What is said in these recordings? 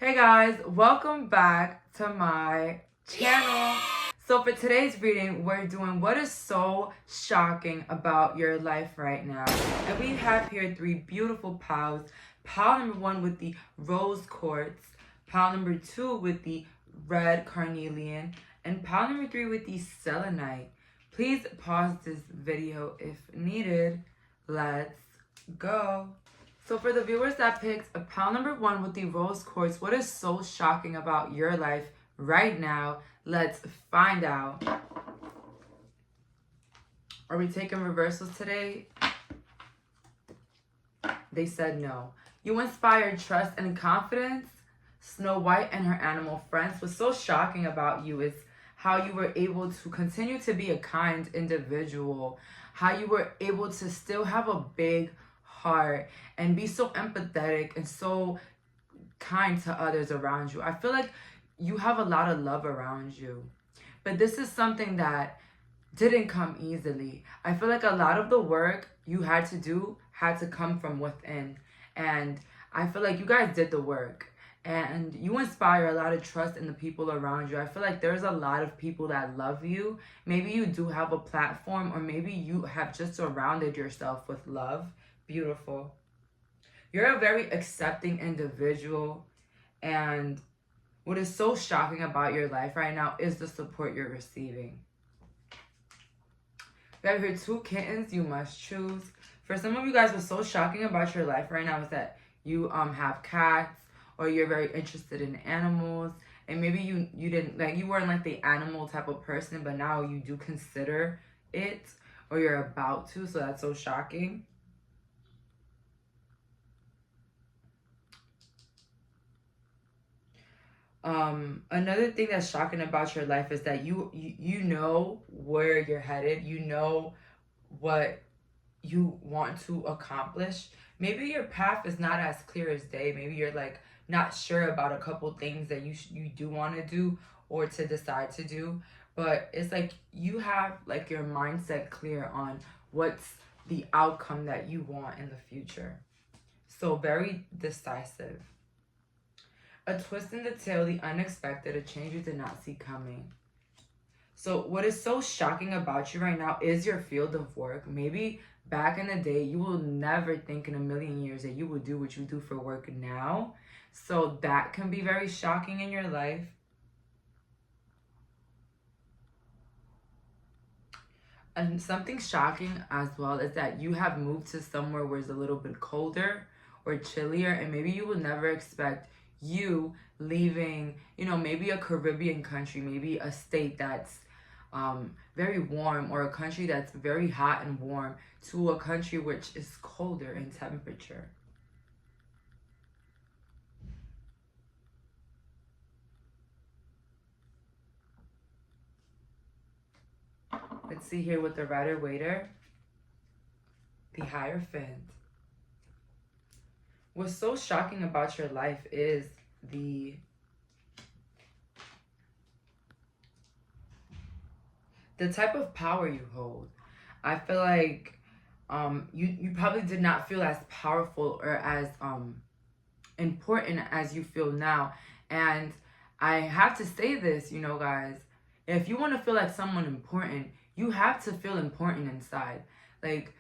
Hey guys, welcome back to my channel. So for today's reading, we're doing what is so shocking about your life right now. And we have here three beautiful piles. Pile number 1 with the rose quartz, pile number 2 with the red carnelian, and pile number 3 with the selenite. Please pause this video if needed. Let's go. So for the viewers that picked a pile number 1 with the rose quartz, what is so shocking about your life right now? Let's find out. Are we taking reversals today? They said no. You inspired trust and confidence. Snow White and her animal friends. What's so shocking about you is how you were able to continue to be a kind individual. How you were able to still have a big heart and be so empathetic and so kind to others around you. I feel like you have a lot of love around you, but this is something that didn't come easily. I feel like a lot of the work you had to do had to come from within, and I feel like you guys did the work and you inspire a lot of trust in the people around you. I feel like there's a lot of people that love you. Maybe you do have a platform, or maybe you have just surrounded yourself with love. Beautiful. You're a very accepting individual, and what is so shocking about your life right now is the support you're receiving. We have here 2 kittens you must choose. For some of you guys, what's so shocking about your life right now is that you have cats, or you're very interested in animals, and maybe you weren't like the animal type of person, but now you do consider it, or you're about to, so that's so shocking. Another thing that's shocking about your life is that you know where you're headed. You know what you want to accomplish. Maybe your path is not as clear as day. Maybe you're like not sure about a couple things that you do want to do or to decide to do, but it's like you have like your mindset clear on what's the outcome that you want in the future. So very decisive. A twist in the tail, the unexpected, a change you did not see coming. So what is so shocking about you right now is your field of work. Maybe back in the day, you will never think in a million years that you will do what you do for work now. So that can be very shocking in your life. And something shocking as well is that you have moved to somewhere where it's a little bit colder or chillier, and maybe you will never expect you leaving, maybe a Caribbean country, maybe a state that's very warm, or a country that's very hot and warm, to a country which is colder in temperature. Let's see here with the Rider-Waiter, the Hierophant. What's so shocking about your life is the type of power you hold. I feel like you probably did not feel as powerful or as important as you feel now. And I have to say this, guys, if you want to feel like someone important, you have to feel important inside. Like,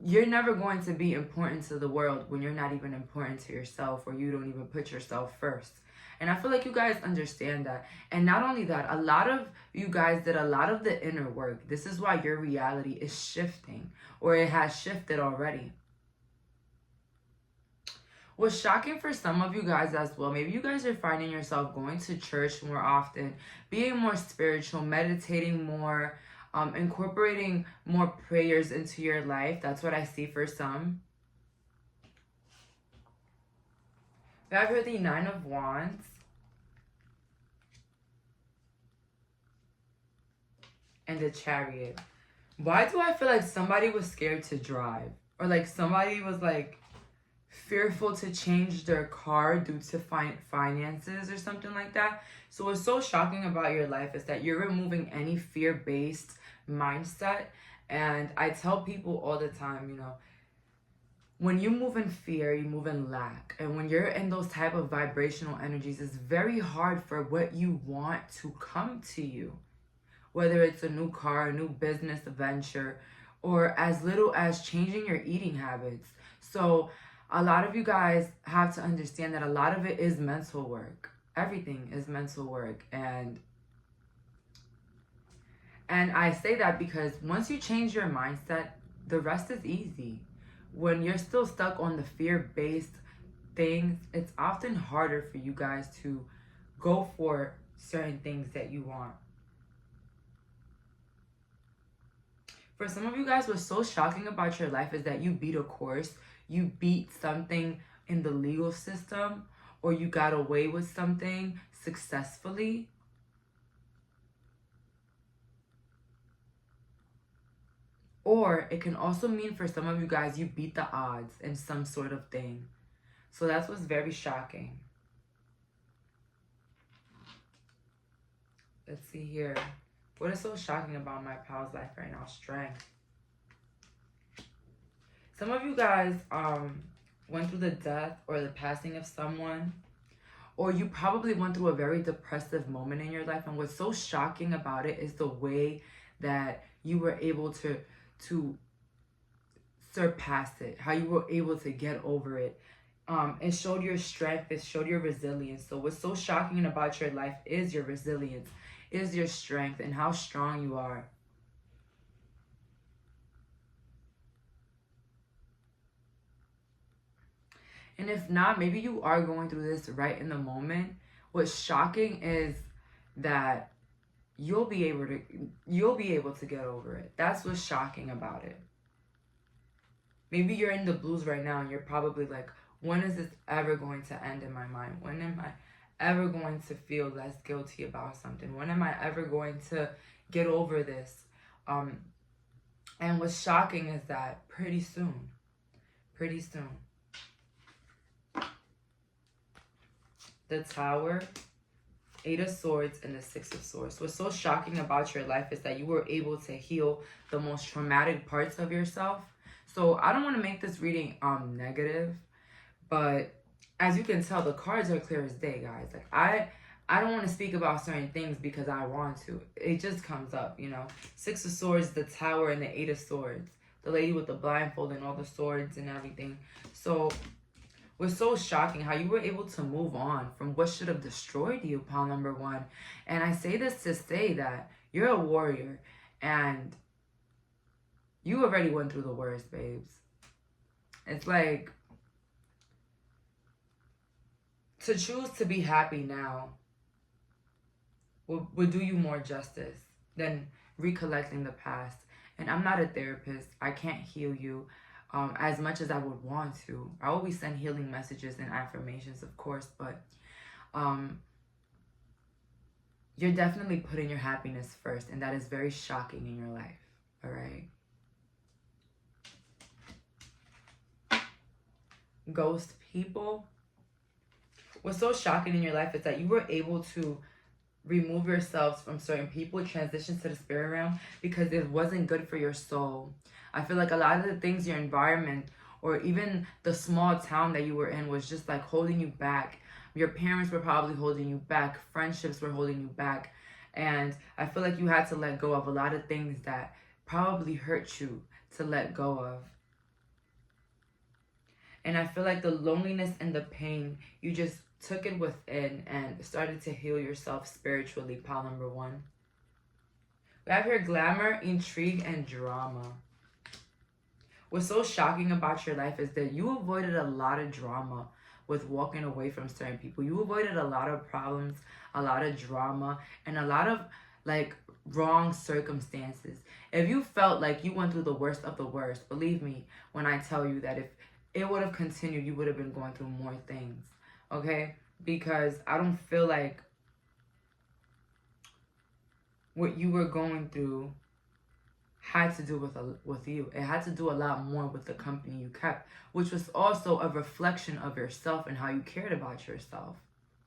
you're never going to be important to the world when you're not even important to yourself, or you don't even put yourself first. And I feel like you guys understand that. And not only that, a lot of you guys did a lot of the inner work. This is why your reality is shifting, or it has shifted already. What's shocking for some of you guys as well, maybe you guys are finding yourself going to church more often, being more spiritual, meditating more, incorporating more prayers into your life. That's what I see for some. We have here the 9 of Wands and the Chariot. Why do I feel like somebody was scared to drive? Or like somebody was like fearful to change their car due to finances or something like that. So what's so shocking about your life is that you're removing any fear-based mindset. And I tell people all the time, when you move in fear, you move in lack. And when you're in those type of vibrational energies, it's very hard for what you want to come to you. Whether it's a new car, a new business venture, or as little as changing your eating habits. So a lot of you guys have to understand that a lot of it is mental work. Everything is mental work. And I say that because once you change your mindset, the rest is easy. When you're still stuck on the fear-based things, it's often harder for you guys to go for certain things that you want. For some of you guys, what's so shocking about your life is that you beat a course, you beat something in the legal system, or you got away with something successfully. Or it can also mean for some of you guys, you beat the odds in some sort of thing. So that's what's very shocking. Let's see here. What is so shocking about my pal's life right now? Strength. Some of you guys went through the death or the passing of someone, or you probably went through a very depressive moment in your life. And what's so shocking about it is the way that you were able to surpass it, how you were able to get over it. It showed your strength, it showed your resilience. So what's so shocking about your life is your resilience, is your strength, and how strong you are. And if not, maybe you are going through this right in the moment. What's shocking is that you'll be able to get over it. That's what's shocking about it. Maybe you're in the blues right now and you're probably like, when is this ever going to end in my mind? When am I ever going to feel less guilty about something? When am I ever going to get over this? And what's shocking is that pretty soon. The Tower, Eight of Swords, and the Six of Swords. What's so shocking about your life is that you were able to heal the most traumatic parts of yourself. So I don't want to make this reading negative, but as you can tell, the cards are clear as day, guys. Like I don't want to speak about certain things because I want to. It just comes up, you know. Six of Swords, the Tower, and the Eight of Swords. The lady with the blindfold and all the swords and everything. So was so shocking how you were able to move on from what should have destroyed you, pile number one. And I say this to say that you're a warrior and you already went through the worst, babes. It's like, to choose to be happy now would do you more justice than recollecting the past. And I'm not a therapist. I can't heal you. As much as I would want to. I always send healing messages and affirmations, of course, but you're definitely putting your happiness first, and that is very shocking in your life, all right? Ghost people. What's so shocking in your life is that you were able to remove yourselves from certain people, transition to the spirit realm because it wasn't good for your soul. I feel like a lot of the things, your environment, or even the small town that you were in was just like holding you back. Your parents were probably holding you back. Friendships were holding you back. And I feel like you had to let go of a lot of things that probably hurt you to let go of. And I feel like the loneliness and the pain, you just took it within and started to heal yourself spiritually, pile number one. We have here glamour, intrigue, and drama. What's so shocking about your life is that you avoided a lot of drama with walking away from certain people. You avoided a lot of problems, a lot of drama, and a lot of like wrong circumstances. If you felt like you went through the worst of the worst, believe me when I tell you that if it would have continued, you would have been going through more things, okay? Because I don't feel like what you were going through had to do with you. It had to do a lot more with the company you kept, which was also a reflection of yourself and how you cared about yourself,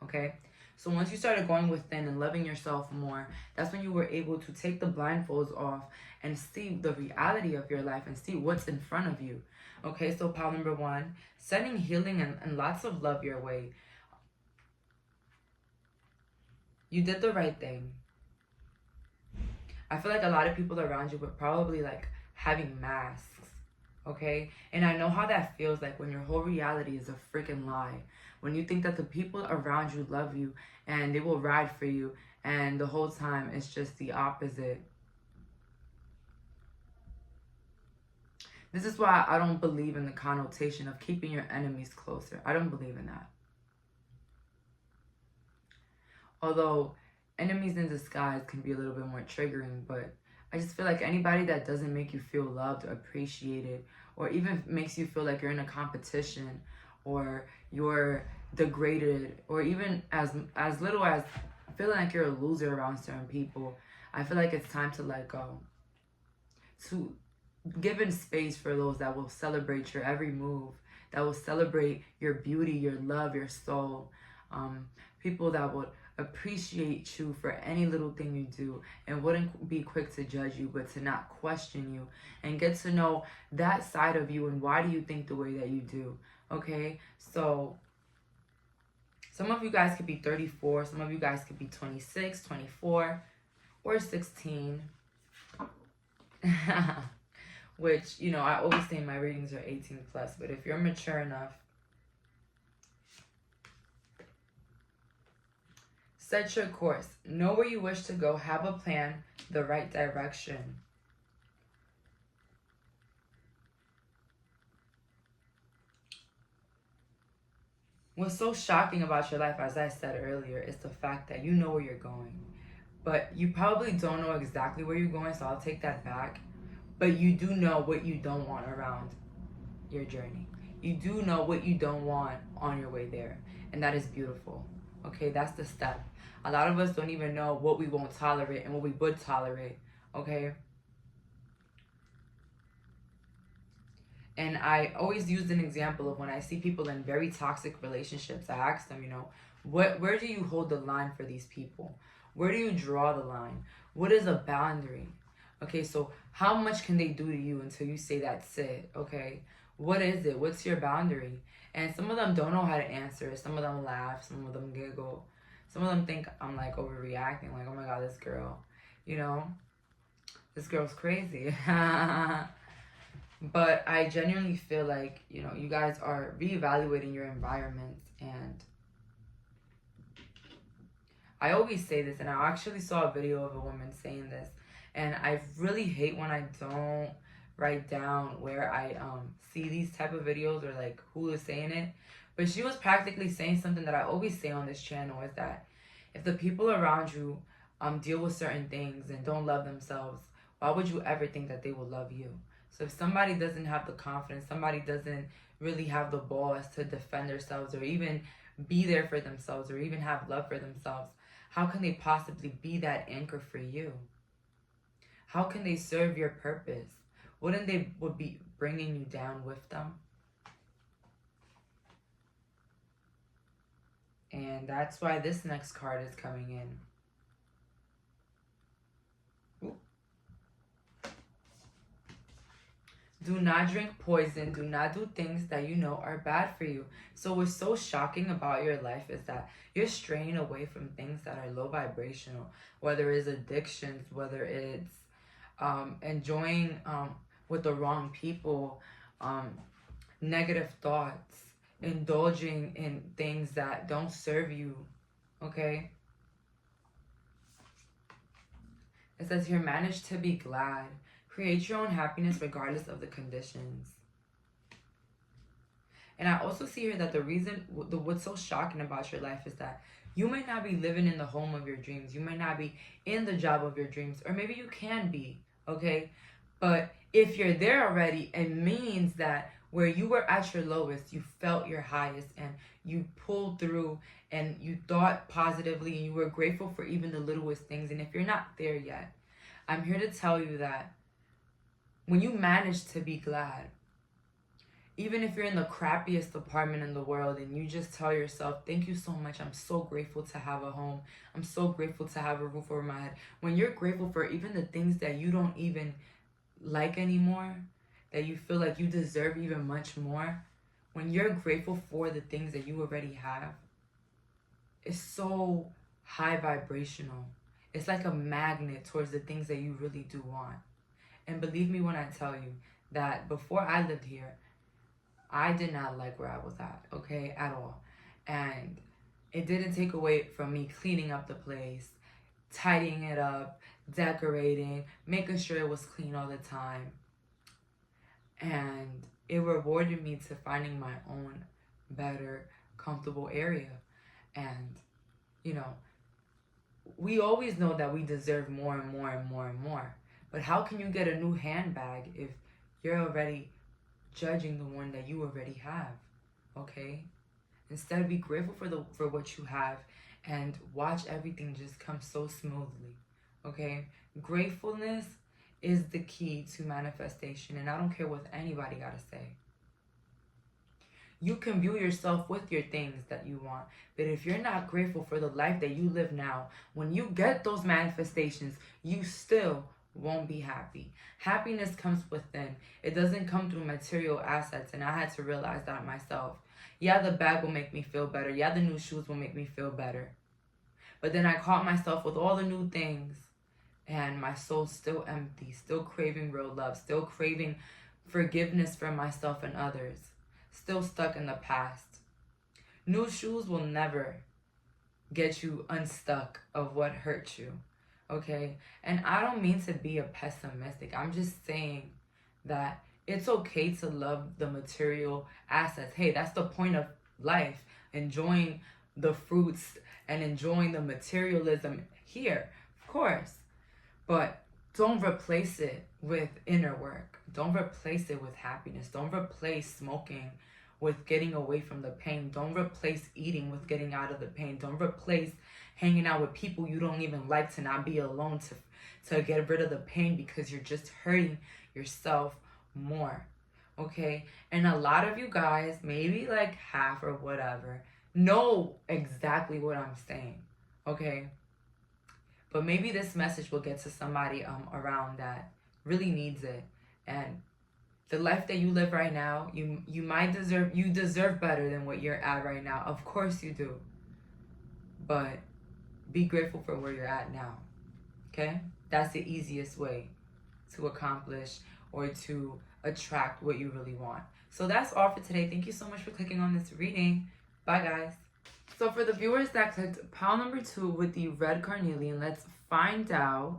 okay? So once you started going within and loving yourself more, that's when you were able to take the blindfolds off and see the reality of your life and see what's in front of you. Okay, so pile number 1, sending healing and lots of love your way. You did the right thing. I feel like a lot of people around you were probably like having masks. Okay, and I know how that feels like when your whole reality is a freaking lie. When you think that the people around you love you and they will ride for you, and the whole time it's just the opposite. This is why I don't believe in the connotation of keeping your enemies closer. I don't believe in that. Although enemies in disguise can be a little bit more triggering, but I just feel like anybody that doesn't make you feel loved or appreciated, or even makes you feel like you're in a competition or you're degraded, or even as little as feeling like you're a loser around certain people, I feel like it's time to let go. To give in space for those that will celebrate your every move, that will celebrate your beauty, your love, your soul. People that would appreciate you for any little thing you do and wouldn't be quick to judge you, but to not question you and get to know that side of you and why do you think the way that you do. Okay, so some of you guys could be 34, some of you guys could be 26, 24, or 16. Which, you know, I always say my readings are 18 plus, but if you're mature enough, set your course. Know where you wish to go. Have a plan, the right direction. What's so shocking about your life, as I said earlier, is the fact that you know where you're going. But you probably don't know exactly where you're going, so I'll take that back. But you do know what you don't want around your journey. You do know what you don't want on your way there. And that is beautiful. Okay, that's the step. A lot of us don't even know what we won't tolerate and what we would tolerate. Okay? And I always use an example of when I see people in very toxic relationships, I ask them, you know, where do you hold the line for these people? Where do you draw the line? What is a boundary? Okay, so how much can they do to you until you say that's it? Okay, what is it? What's your boundary? And some of them don't know how to answer. Some of them laugh. Some of them giggle. Some of them think I'm like overreacting. Like, oh my God, this girl, you know, this girl's crazy. But I genuinely feel like, you know, you guys are reevaluating your environment. And I always say this, and I actually saw a video of a woman saying this. And I really hate when I don't write down where I see these type of videos or like who is saying it. But she was practically saying something that I always say on this channel, is that if the people around you deal with certain things and don't love themselves, why would you ever think that they will love you? So if somebody doesn't have the confidence, somebody doesn't really have the balls to defend themselves or even be there for themselves or even have love for themselves, how can they possibly be that anchor for you? How can they serve your purpose? Wouldn't they be bringing you down with them? And that's why this next card is coming in. Ooh. Do not drink poison. Do not do things that you know are bad for you. So what's so shocking about your life is that you're straying away from things that are low vibrational, whether it's addictions, whether it's enjoying with the wrong people, negative thoughts, indulging in things that don't serve you. Okay? It says here, manage to be glad. Create your own happiness regardless of the conditions. And I also see here that the reason, what's so shocking about your life is that you might not be living in the home of your dreams. You might not be in the job of your dreams. Or maybe you can be, okay? But if you're there already, it means that where you were at your lowest, you felt your highest and you pulled through and you thought positively and you were grateful for even the littlest things. And if you're not there yet, I'm here to tell you that when you manage to be glad, Even if you're in the crappiest apartment in the world and you just tell yourself, thank you so much, I'm so grateful to have a home, I'm so grateful to have a roof over my head. When you're grateful for even the things that you don't even like anymore, that you feel like you deserve even much more, when you're grateful for the things that you already have, it's so high vibrational. It's like a magnet towards the things that you really do want. And believe me when I tell you that before I lived here, I did not like where I was at, okay, at all. And it didn't take away from me cleaning up the place, tidying it up, decorating, making sure it was clean all the time. And it rewarded me to finding my own better, comfortable area. And, you know, we always know that we deserve more and more and more and more. But how can you get a new handbag if you're already judging the one that you already have? Okay? Instead, be grateful for what you have and watch everything just come so smoothly. Okay? Gratefulness is the key to manifestation, and I don't care what anybody gotta say. You can view yourself with your things that you want, but if you're not grateful for the life that you live now, when you get those manifestations, you still won't be happy. Happiness comes within. It doesn't come through material assets, and I had to realize that myself. Yeah, the bag will make me feel better. Yeah, the new shoes will make me feel better. But then I caught myself with all the new things, and my soul's still empty, still craving real love, still craving forgiveness for myself and others, still stuck in the past. New shoes will never get you unstuck of what hurt you, okay? And I don't mean to be a pessimistic. I'm just saying that it's okay to love the material assets. Hey, that's the point of life, enjoying the fruits and enjoying the materialism here, of course. But don't replace it with inner work. Don't replace it with happiness. Don't replace smoking with getting away from the pain. Don't replace eating with getting out of the pain. Don't replace hanging out with people you don't even like to not be alone to get rid of the pain, because you're just hurting yourself more. Okay? And a lot of you guys, maybe like half or whatever, know exactly what I'm saying. Okay? But maybe this message will get to somebody around that really needs it. And the life that you live right now, you deserve better than what you're at right now. Of course you do. But be grateful for where you're at now. Okay? That's the easiest way to accomplish or to attract what you really want. So that's all for today. Thank you so much for clicking on this reading. Bye, guys. So for the viewers that clicked pile number 2 with the red carnelian, let's find out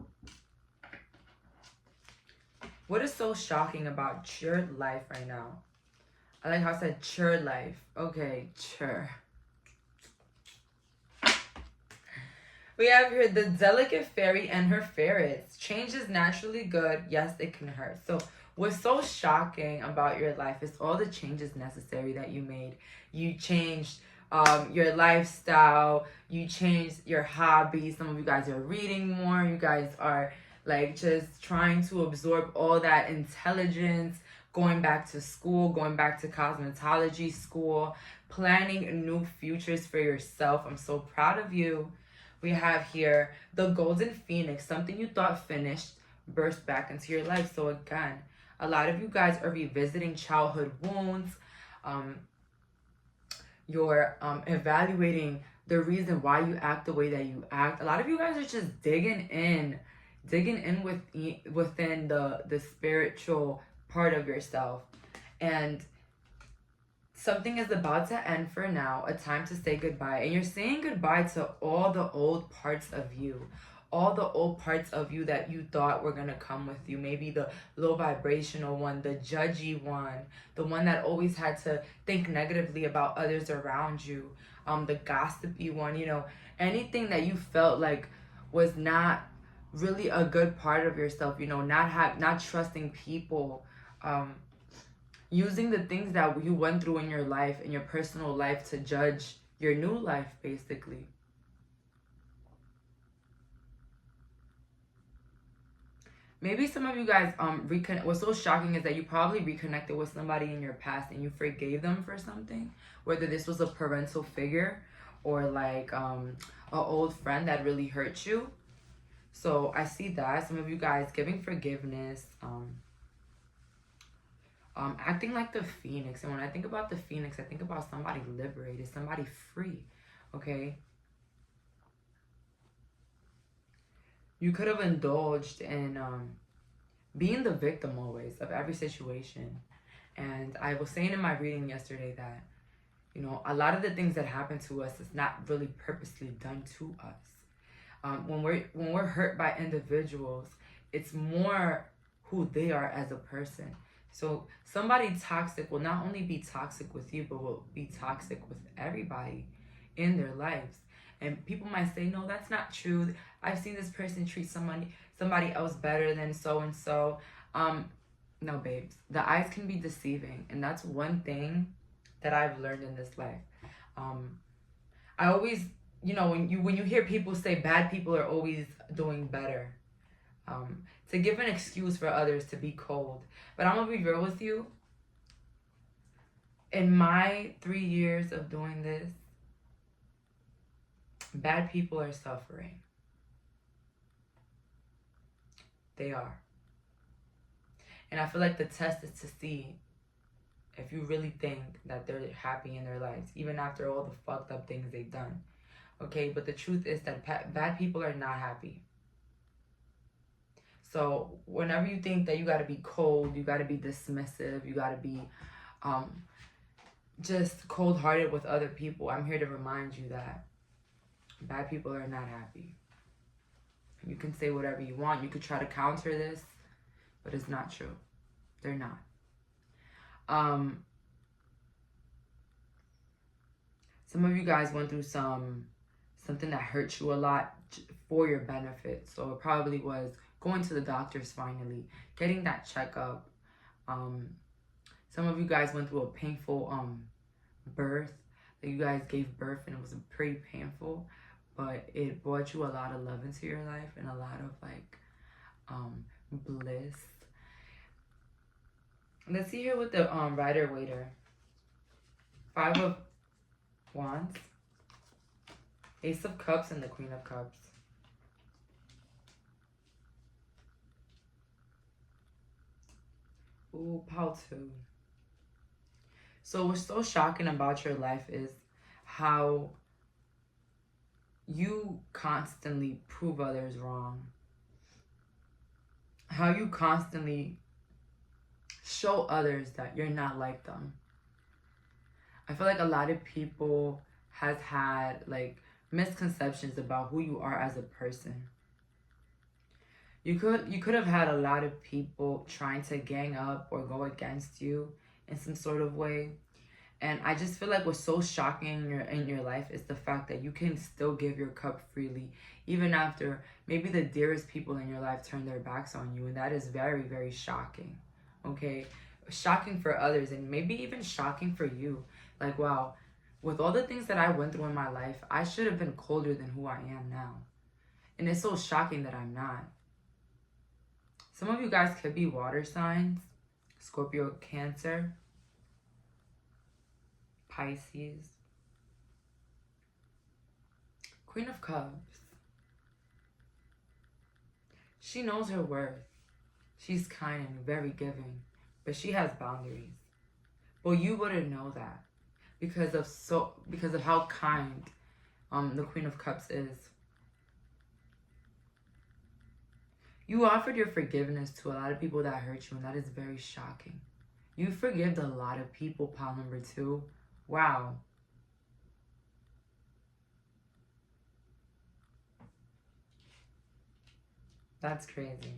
what is so shocking about your life right now. I like how I said your life. Okay, your. We have here the delicate fairy and her ferrets. Change is naturally good. Yes, it can hurt. So what's so shocking about your life is all the changes necessary that you made. You changed your lifestyle, you changed your hobbies. Some of you guys are reading more. You guys are like just trying to absorb all that intelligence, going back to school, going back to cosmetology school, planning new futures for yourself. I'm so proud of you. We have here the golden phoenix, something you thought finished burst back into your life. So again, a lot of you guys are revisiting childhood wounds. You're evaluating the reason why you act the way that you act. A lot of you guys are just digging in within the spiritual part of yourself. And something is about to end for now, a time to say goodbye. And you're saying goodbye to all the old parts of you. All the old parts of you that you thought were going to come with you. Maybe the low vibrational one, the judgy one, the one that always had to think negatively about others around you, the gossipy one, you know, anything that you felt like was not really a good part of yourself, you know, not trusting people, using the things that you went through in your life, in your personal life, to judge your new life, basically. maybe some of you guys what's so shocking is that you probably reconnected with somebody in your past and you forgave them for something, whether this was a parental figure or like an old friend that really hurt you. So I see that some of you guys giving forgiveness, acting like the phoenix. And when I think about the phoenix, I think about somebody liberated, somebody free. Okay, you could have indulged in being the victim always of every situation. And I was saying in my reading yesterday that, you know, a lot of the things that happen to us is not really purposely done to us. When we're hurt by individuals, it's more who they are as a person. So somebody toxic will not only be toxic with you, but will be toxic with everybody in their lives. And people might say, no, that's not true. I've seen this person treat somebody else better than so and so. No, babes, the eyes can be deceiving, and that's one thing that I've learned in this life. I always, you know, when you hear people say bad people are always doing better, to give an excuse for others to be cold. But I'm gonna be real with you. In my 3 years of doing this, bad people are suffering. They are. And I feel like the test is to see if you really think that they're happy in their lives, even after all the fucked up things they've done. Okay, but the truth is that bad people are not happy. So whenever you think that you gotta be cold, you gotta be dismissive, you gotta be just cold-hearted with other people, I'm here to remind you that bad people are not happy. You can say whatever you want. You could try to counter this, but it's not true. They're not. Some of you guys went through something that hurt you a lot for your benefit. So it probably was going to the doctors finally, getting that checkup. Some of you guys went through a painful birth. That you guys gave birth and it was pretty painful, but it brought you a lot of love into your life and a lot of like bliss. Let's see here with the Rider-Waiter. 5 of Wands, Ace of Cups, and the Queen of Cups. Ooh, pile 2. So what's so shocking about your life is how you constantly prove others wrong. How you constantly show others that you're not like them. I feel like a lot of people has had like misconceptions about who you are as a person. You could have had a lot of people trying to gang up or go against you in some sort of way. And I just feel like what's so shocking in your life is the fact that you can still give your cup freely, even after maybe the dearest people in your life turn their backs on you. And that is very, very shocking. Okay? Shocking for others and maybe even shocking for you. Like, wow, with all the things that I went through in my life, I should have been colder than who I am now. And it's so shocking that I'm not. Some of you guys could be water signs. Scorpio, Cancer, Pisces. Queen of Cups. She knows her worth. She's kind and very giving, but she has boundaries. But you wouldn't know that because of how kind the Queen of Cups is. You offered your forgiveness to a lot of people that hurt you, and that is very shocking. You forgave a lot of people, pile number 2. Wow. That's crazy.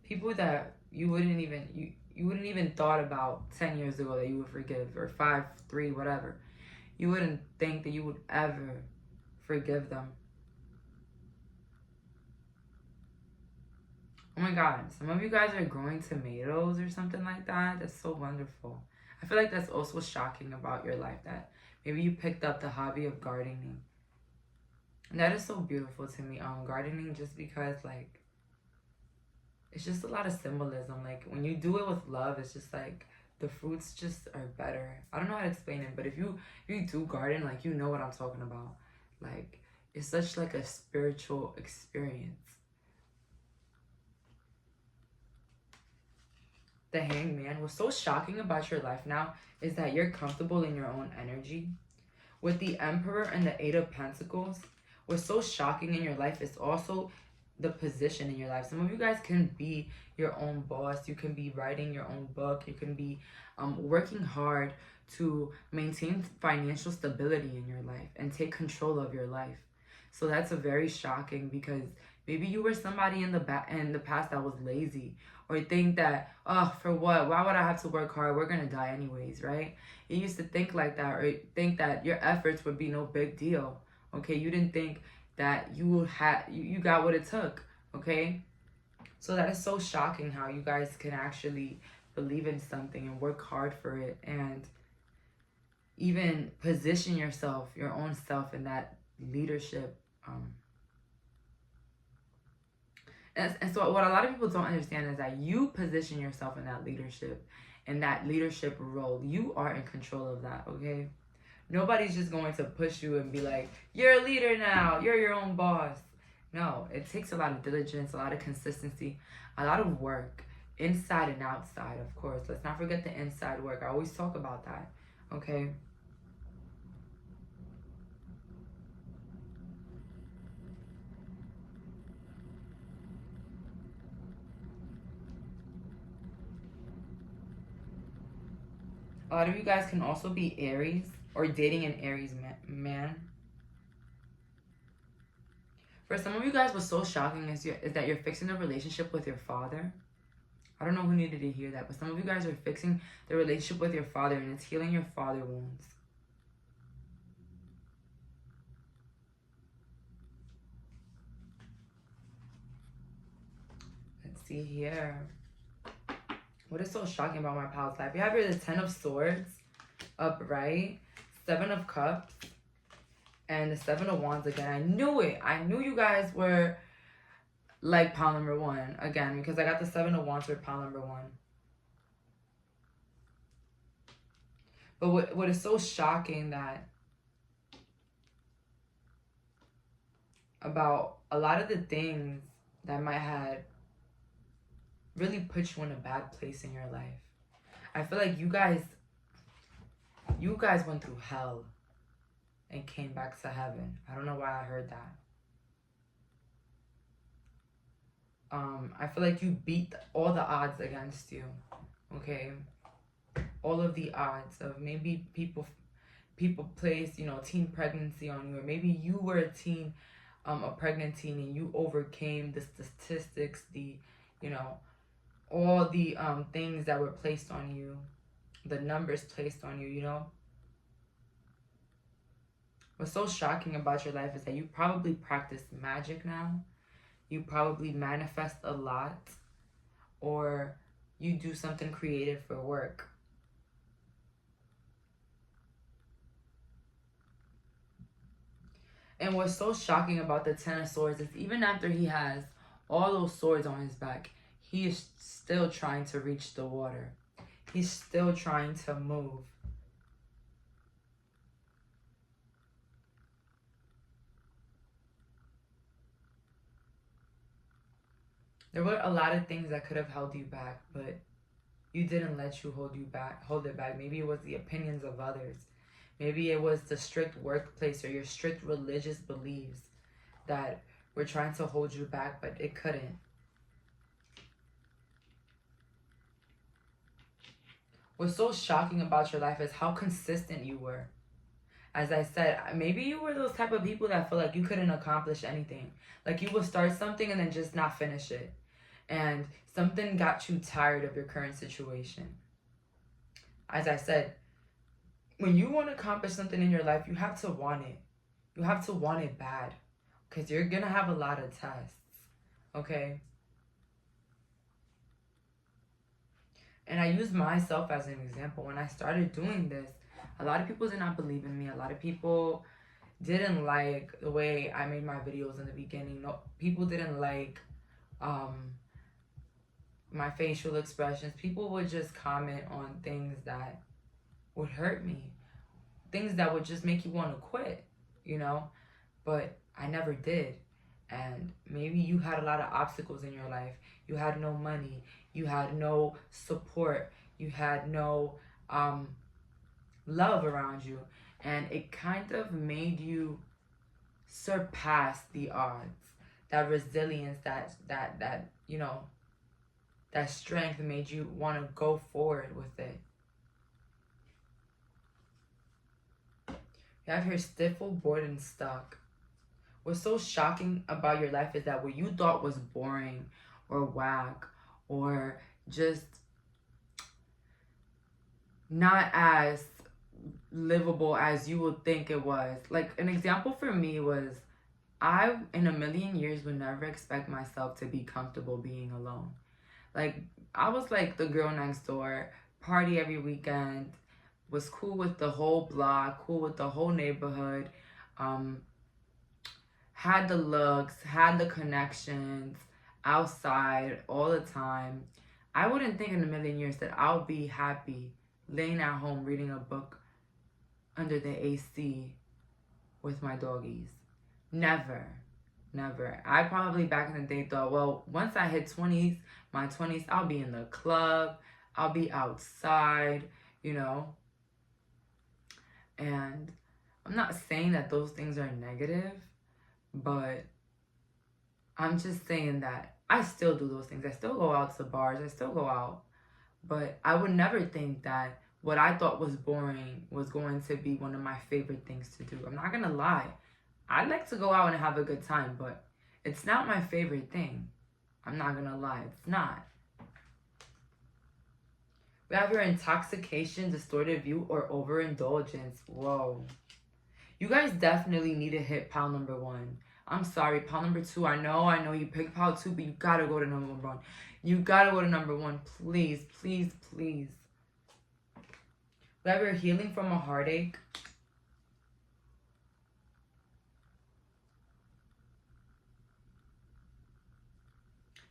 People that you wouldn't even thought about 10 years ago that you would forgive, or 5, 3, whatever. You wouldn't think that you would ever forgive them. Oh my God, some of you guys are growing tomatoes or something like that. That's so wonderful. I feel like that's also shocking about your life, that maybe you picked up the hobby of gardening. And that is so beautiful to me, gardening, just because like it's just a lot of symbolism. Like when you do it with love, it's just like the fruits just are better. I don't know how to explain it, but if you do garden, like, you know what I'm talking about. Like, it's such like a spiritual experience. The Hangman. What's so shocking about your life now is that you're comfortable in your own energy. With the Emperor and the Eight of Pentacles, what's so shocking in your life is also the position in your life. Some of you guys can be your own boss. You can be writing your own book. You can be working hard to maintain financial stability in your life and take control of your life. So that's a very shocking, because maybe you were somebody in the past that was lazy, or think that, oh, for what? Why would I have to work hard? We're gonna die anyways, right? You used to think like that, or think that your efforts would be no big deal. Okay, you didn't think that you got what it took. Okay, so that is so shocking how you guys can actually believe in something and work hard for it, and even position yourself, your own self, in that leadership. And so what a lot of people don't understand is that you position yourself in that leadership role. You are in control of that, okay? Nobody's just going to push you and be like, you're a leader now, you're your own boss. No, it takes a lot of diligence, a lot of consistency, a lot of work, inside and outside, of course. Let's not forget the inside work. I always talk about that, okay? A lot of you guys can also be Aries or dating an Aries man. For some of you guys, what's so shocking is that you're fixing a relationship with your father. I don't know who needed to hear that, but some of you guys are fixing the relationship with your father, and it's healing your father wounds. Let's see here. What is so shocking about my pal's life? We have here the Ten of Swords upright, Seven of Cups, and the Seven of Wands again. I knew it. I knew you guys were like pile number 1 again, because I got the Seven of Wands for pile number 1. But what is so shocking that about a lot of the things that might have really put you in a bad place in your life. I feel like you guys went through hell and came back to heaven. I don't know why I heard that. I feel like you beat all the odds against you. Okay, all of the odds of maybe people placed, teen pregnancy on you, or maybe you were a pregnant teen, and you overcame the statistics, all the things that were placed on you, the numbers placed on you, What's so shocking about your life is that you probably practice magic now. You probably manifest a lot, or you do something creative for work. And what's so shocking about the Ten of Swords is even after he has all those swords on his back, he is still trying to reach the water. He's still trying to move. There were a lot of things that could have held you back, but you didn't let you hold it back. Maybe it was the opinions of others. Maybe it was the strict workplace or your strict religious beliefs that were trying to hold you back, but it couldn't. What's so shocking about your life is how consistent you were. As I said, maybe you were those type of people that feel like you couldn't accomplish anything. Like you would start something and then just not finish it. And something got you tired of your current situation. As I said, when you want to accomplish something in your life, you have to want it. You have to want it bad. Because you're going to have a lot of tests. Okay? And I use myself as an example. When I started doing this, a lot of people did not believe in me. A lot of people didn't like the way I made my videos in the beginning. No, people didn't like my facial expressions, people would just comment on things that would hurt me, things that would just make you want to quit, you know? But I never did. And maybe you had a lot of obstacles in your life. You had no money. You had no support. You had no love around you. And it kind of made you surpass the odds. That resilience, that you know, that strength made you want to go forward with it. You have here stifled, bored, and stuck. What's so shocking about your life is that what you thought was boring or whack or just not as livable as you would think it was. Like, an example for me was, I, in a million years, would never expect myself to be comfortable being alone. Like, I was like the girl next door, party every weekend, was cool with the whole block, cool with the whole neighborhood, had the looks, had the connections, outside all the time. I wouldn't think in a million years that I'll be happy laying at home reading a book under the AC with my doggies. Never. I probably back in the day thought, well, once I hit my 20s, I'll be in the club, I'll be outside, you know. And I'm not saying that those things are negative, but I'm just saying that I still do those things. I still go out to bars, I still go out, but I would never think that what I thought was boring was going to be one of my favorite things to do. I'm not gonna lie. I'd like to go out and have a good time, but it's not my favorite thing. I'm not gonna lie, it's not. We have your intoxication, distorted view, or overindulgence. Whoa. You guys definitely need to hit pile number 1. I'm sorry, pile number 2. I know you picked pile 2, but you gotta go to number 1. You gotta go to number 1. Please. We have your healing from a heartache.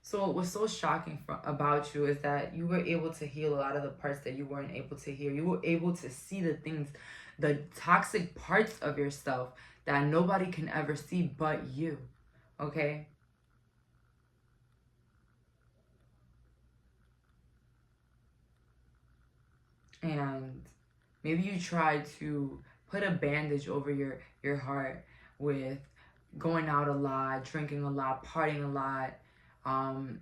So what was so shocking about you is that you were able to heal a lot of the parts that you weren't able to heal. You were able to see the things, the toxic parts of yourself that nobody can ever see but you, okay? And maybe you tried to put a bandage over your heart with going out a lot, drinking a lot, partying a lot,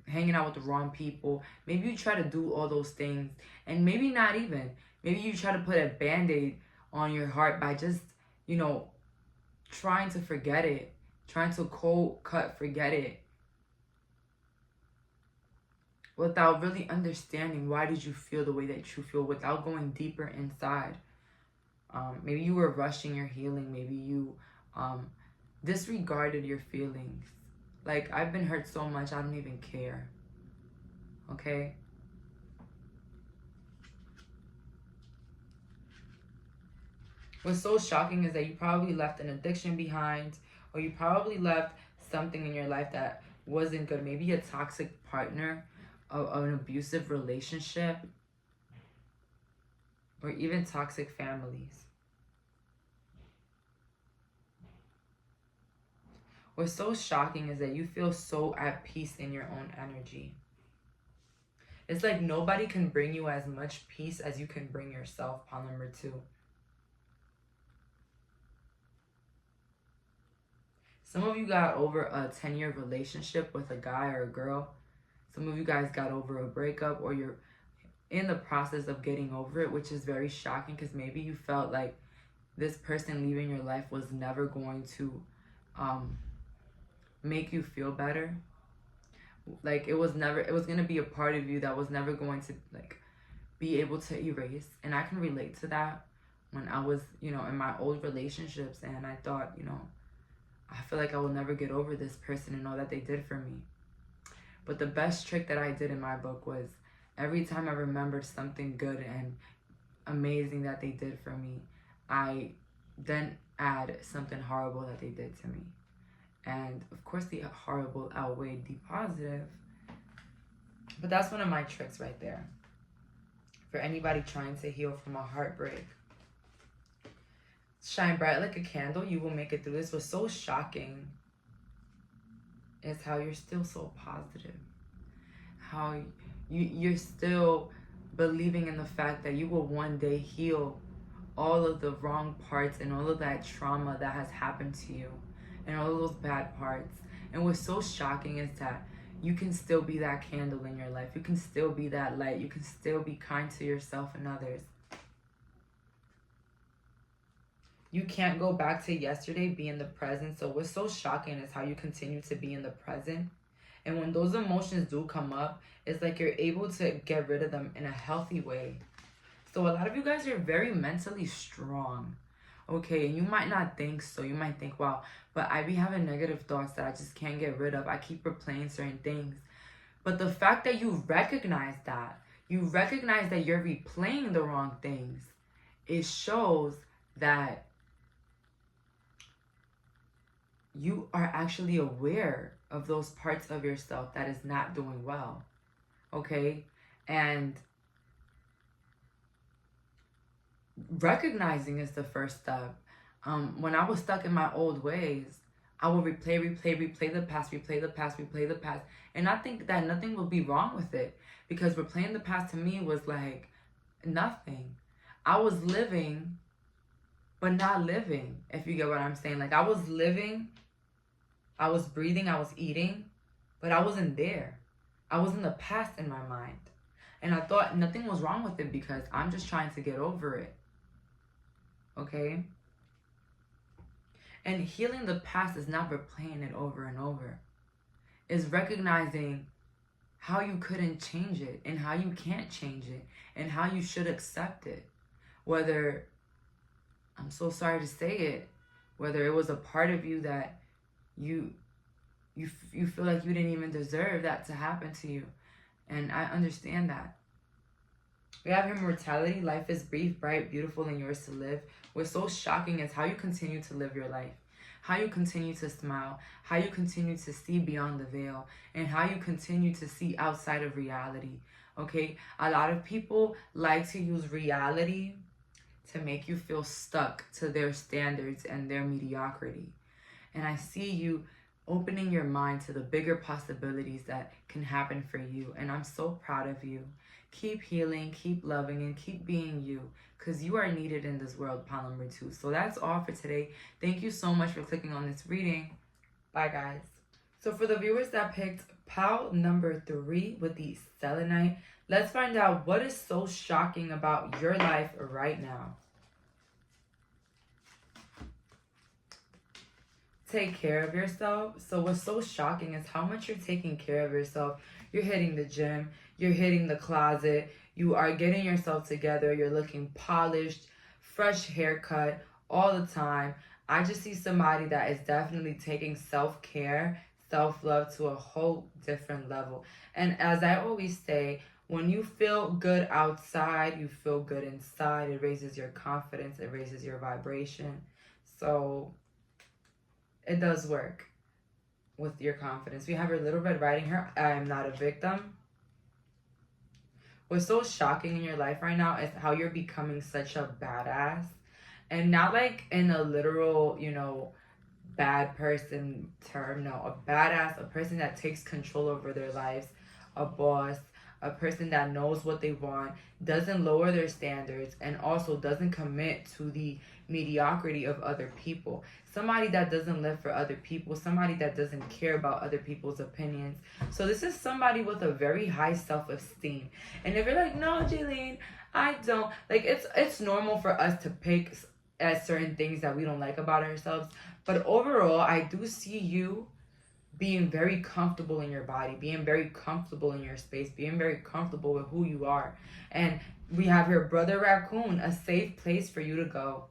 hanging out with the wrong people. Maybe you try to do all those things, and maybe not even. Maybe you try to put a band-aid on your heart by just, you know, trying to forget it, trying to cold cut forget it, without really understanding why did you feel the way that you feel, without going deeper inside. Maybe you were rushing your healing. Maybe you disregarded your feelings. Like, I've been hurt so much, I don't even care. Okay? What's so shocking is that you probably left an addiction behind, or you probably left something in your life that wasn't good. Maybe a toxic partner, an abusive relationship, or even toxic families. What's so shocking is that you feel so at peace in your own energy. It's like nobody can bring you as much peace as you can bring yourself, pile number 2. Some of you got over a 10-year relationship with a guy or a girl. Some of you guys got over a breakup, or you're in the process of getting over it, which is very shocking because maybe you felt like this person leaving your life was never going to make you feel better. Like, it was going to be a part of you that was never going to, like, be able to erase. And I can relate to that when I was, you know, in my old relationships, and I thought, you know, I feel like I will never get over this person and all that they did for me. But the best trick that I did in my book was, every time I remembered something good and amazing that they did for me, I then add something horrible that they did to me. And of course the horrible outweighed the positive. But that's one of my tricks right there. For anybody trying to heal from a heartbreak. Shine bright like a candle. You will make it through. This was so shocking. Is how you're still so positive. How you're still believing in the fact that you will one day heal all of the wrong parts and all of that trauma that has happened to you and all of those bad parts. And what's so shocking is that you can still be that candle in your life. You can still be that light. You can still be kind to yourself and others. You can't go back to yesterday, be in the present. So what's so shocking is how you continue to be in the present. And when those emotions do come up, it's like you're able to get rid of them in a healthy way. So a lot of you guys are very mentally strong. Okay, and you might not think so. You might think, wow, but I be having negative thoughts that I just can't get rid of. I keep replaying certain things. But the fact that you recognize that you're replaying the wrong things, it shows that you are actually aware of those parts of yourself that is not doing well. Okay? And recognizing is the first step. When I was stuck in my old ways, I will replay the past. And I think that nothing will be wrong with it, because replaying the past to me was like nothing. I was living, but not living, if you get what I'm saying. Like, I was living, I was breathing, I was eating, but I wasn't there. I was in the past in my mind. And I thought nothing was wrong with it because I'm just trying to get over it. Okay? And healing the past is not replaying it over and over. It's recognizing how you couldn't change it and how you can't change it and how you should accept it. Whether, I'm so sorry to say it, whether it was a part of you that you feel like you didn't even deserve that to happen to you. And I understand that. We have immortality. Life is brief, bright, beautiful, and yours to live. What's so shocking is how you continue to live your life, how you continue to smile, how you continue to see beyond the veil, and how you continue to see outside of reality. Okay? A lot of people like to use reality to make you feel stuck to their standards and their mediocrity. And I see you opening your mind to the bigger possibilities that can happen for you. And I'm so proud of you. Keep healing, keep loving, and keep being you, because you are needed in this world, pile number 2. So that's all for today. Thank you so much for clicking on this reading. Bye, guys. So for the viewers that picked pile number 3 with the selenite, let's find out what is so shocking about your life right now. Take care of yourself. So what's so shocking is how much you're taking care of yourself. You're hitting the gym, you're hitting the closet, you are getting yourself together, you're looking polished, fresh haircut all the time. I just see somebody that is definitely taking self-care, self-love to a whole different level. And as I always say, when you feel good outside, you feel good inside. It raises your confidence, it raises your vibration. So it does work with your confidence. We have her Little Red Riding Hood. I am not a victim. What's so shocking in your life right now is how you're becoming such a badass. And not like in a literal, bad person term. No, a badass, a person that takes control over their lives, a boss, a person that knows what they want, doesn't lower their standards, and also doesn't commit to the mediocrity of other people. Somebody that doesn't live for other people, somebody that doesn't care about other people's opinions. So this is somebody with a very high self-esteem. And if you're like, no, Jayleen, I don't, like, it's normal for us to pick at certain things that we don't like about ourselves. But overall, I do see you being very comfortable in your body, being very comfortable in your space, being very comfortable with who you are. And we have here Brother Raccoon, a safe place for you to go.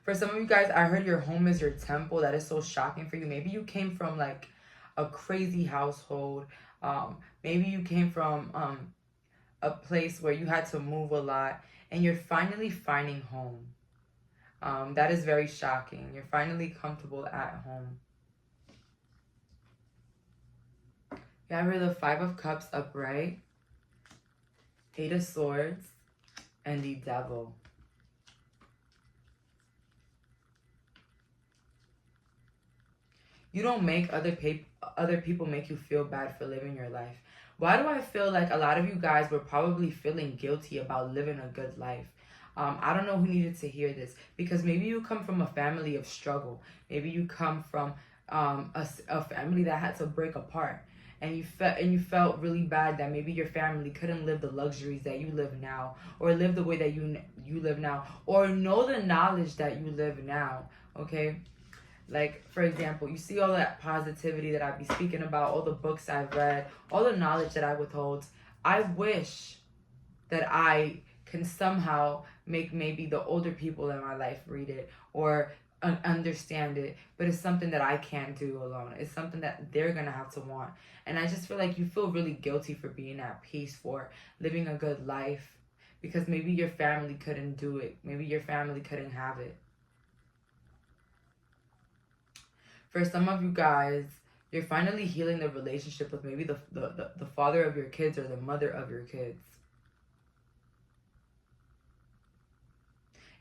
For some of you guys, I heard your home is your temple. That is so shocking for you. Maybe you came from like a crazy household. Maybe you came from a place where you had to move a lot, and you're finally finding home. That is very shocking. You're finally comfortable at home. You have here the Five of Cups upright, Eight of Swords, and the Devil. You don't make other people make you feel bad for living your life. Why do I feel like a lot of you guys were probably feeling guilty about living a good life? I don't know who needed to hear this, because maybe you come from a family of struggle. Maybe you come from a family that had to break apart, and you felt really bad that maybe your family couldn't live the luxuries that you live now, or live the way that you live now, or know the knowledge that you live now. Okay. Like, for example, you see all that positivity that I be speaking about, all the books I've read, all the knowledge that I withhold. I wish that I can somehow make maybe the older people in my life read it or understand it, but it's something that I can't do alone. It's something that they're gonna have to want. And I just feel like you feel really guilty for being at peace, for living a good life, because maybe your family couldn't do it. Maybe your family couldn't have it. For some of you guys, you're finally healing the relationship with maybe the father of your kids or the mother of your kids.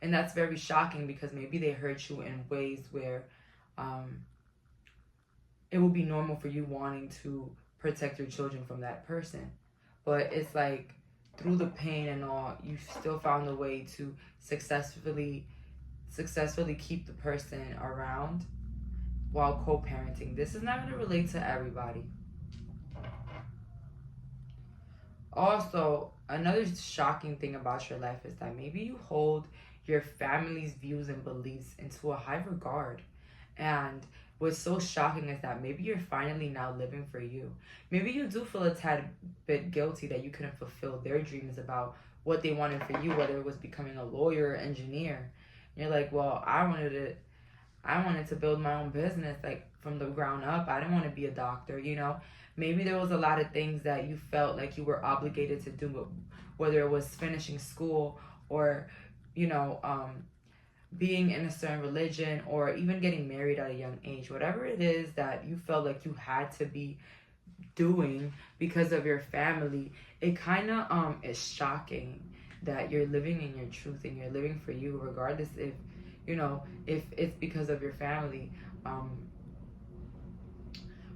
And that's very shocking, because maybe they hurt you in ways where it will be normal for you wanting to protect your children from that person. But it's like, through the pain and all, you still found a way to successfully keep the person around while co-parenting. This is not going to relate to everybody. Also, another shocking thing about your life is that maybe you hold your family's views and beliefs into a high regard. And what's so shocking is that maybe you're finally now living for you. Maybe you do feel a tad bit guilty that you couldn't fulfill their dreams about what they wanted for you, whether it was becoming a lawyer or engineer. And you're like, well, I wanted to build my own business, like, from the ground up. I didn't want to be a doctor, you know. Maybe there was a lot of things that you felt like you were obligated to do, whether it was finishing school or, you know, being in a certain religion, or even getting married at a young age. Whatever it is that you felt like you had to be doing because of your family, it kind of is shocking that you're living in your truth and you're living for you, regardless if, you know, if it's because of your family.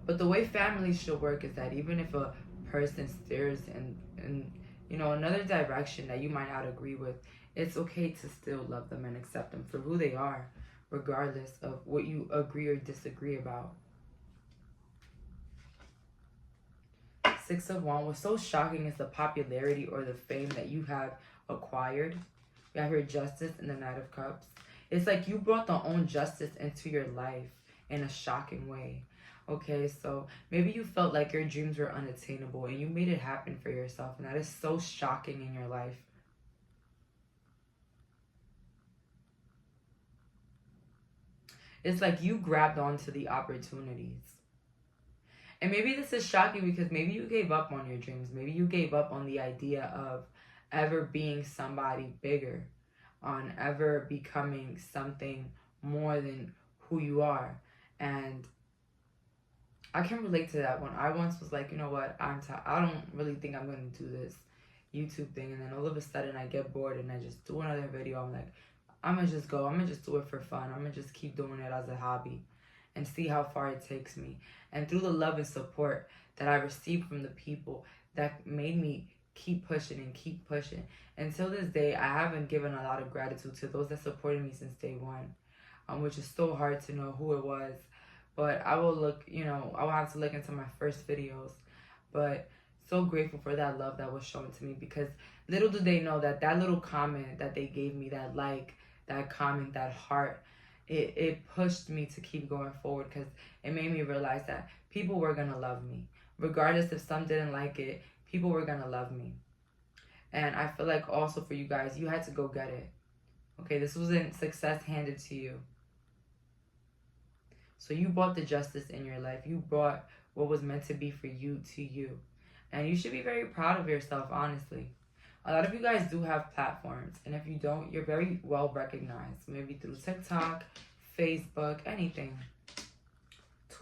But the way families should work is that even if a person steers in you know, another direction that you might not agree with, it's okay to still love them and accept them for who they are, regardless of what you agree or disagree about. Six of Wands. What's so shocking is the popularity or the fame that you have acquired. You have your Justice and the Knight of Cups. It's like you brought the own justice into your life in a shocking way. Okay, so maybe you felt like your dreams were unattainable and you made it happen for yourself, and that is so shocking in your life. It's like you grabbed onto the opportunities. And maybe this is shocking because maybe you gave up on your dreams. Maybe you gave up on the idea of ever being somebody bigger, on ever becoming something more than who you are. And I can relate to that one. I once was like, you know what, I don't really think I'm going to do this YouTube thing. And then all of a sudden I get bored and I just do another video. I'm like, I'm going to just go. I'm going to just do it for fun. I'm going to just keep doing it as a hobby and see how far it takes me. And through the love and support that I received from the people, that made me keep pushing and keep pushing. Until this day, I haven't given a lot of gratitude to those that supported me since day one, which is so hard to know who it was. But I will look, you know, I will have to look into my first videos. But so grateful for that love that was shown to me, because little do they know that that little comment that they gave me, that like, that comment, that heart, it pushed me to keep going forward, because it made me realize that people were going to love me. Regardless if some didn't like it, people were going to love me. And I feel like also for you guys, you had to go get it. Okay, this wasn't success handed to you. So you brought the justice in your life. You brought what was meant to be for you to you. And you should be very proud of yourself, honestly. A lot of you guys do have platforms. And if you don't, you're very well recognized. Maybe through TikTok, Facebook, anything.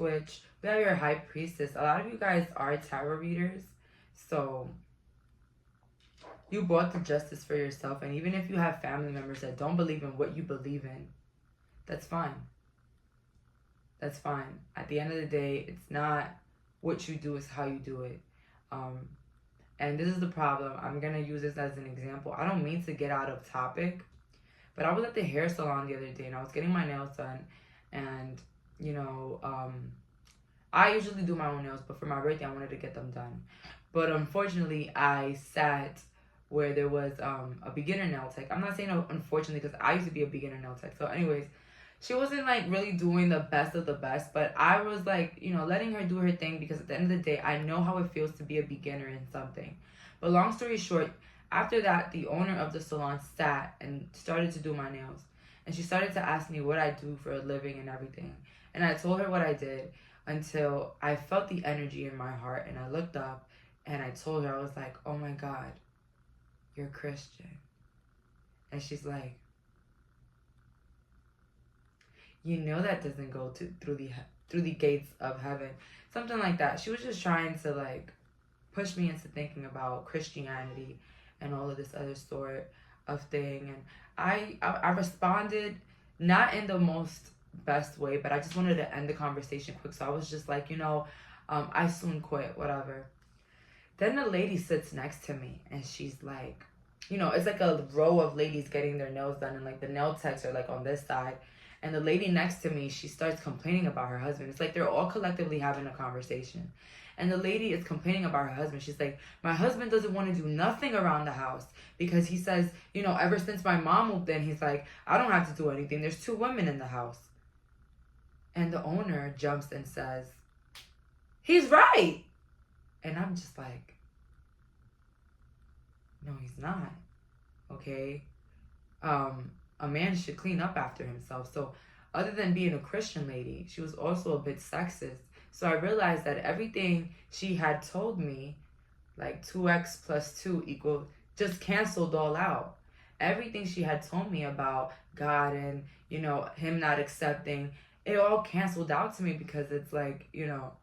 Twitch. We have your High Priestess. A lot of you guys are tarot readers. So you brought the justice for yourself. And even if you have family members that don't believe in what you believe in, that's fine. That's fine. At the end of the day, it's not what you do, it's how you do it. And this is the problem. I'm going to use this as an example. I don't mean to get out of topic, but I was at the hair salon the other day and I was getting my nails done. And, you know, I usually do my own nails, but for my birthday, I wanted to get them done. But unfortunately, I sat where there was a beginner nail tech. I'm not saying unfortunately because I used to be a beginner nail tech. So anyways, she wasn't like really doing the best of the best, but I was like, you know, letting her do her thing because at the end of the day, I know how it feels to be a beginner in something. But long story short, after that, the owner of the salon sat and started to do my nails. And she started to ask me what I do for a living and everything. And I told her what I did until I felt the energy in my heart. And I looked up and I told her, I was like, oh my God, you're Christian. And she's like, you know that doesn't go through the gates of heaven. Something like that. She was just trying to like push me into thinking about Christianity and all of this other sort of thing. And I responded not in the most best way, but I just wanted to end the conversation quick. So I was just like, you know, I soon quit, whatever. Then the lady sits next to me and she's like, you know, it's like a row of ladies getting their nails done and like the nail techs are like on this side. And the lady next to me, she starts complaining about her husband. It's like they're all collectively having a conversation. And the lady is complaining about her husband. She's like, my husband doesn't want to do nothing around the house because he says, you know, ever since my mom moved in, he's like, I don't have to do anything. There's 2 women in the house. And the owner jumps and says, he's right. And I'm just like, no, he's not. Okay. A man should clean up after himself. So other than being a Christian lady, she was also a bit sexist. So I realized that everything she had told me, like 2x plus 2 equal, just canceled all out. Everything she had told me about God and, you know, him not accepting, it all canceled out to me because it's like, you know,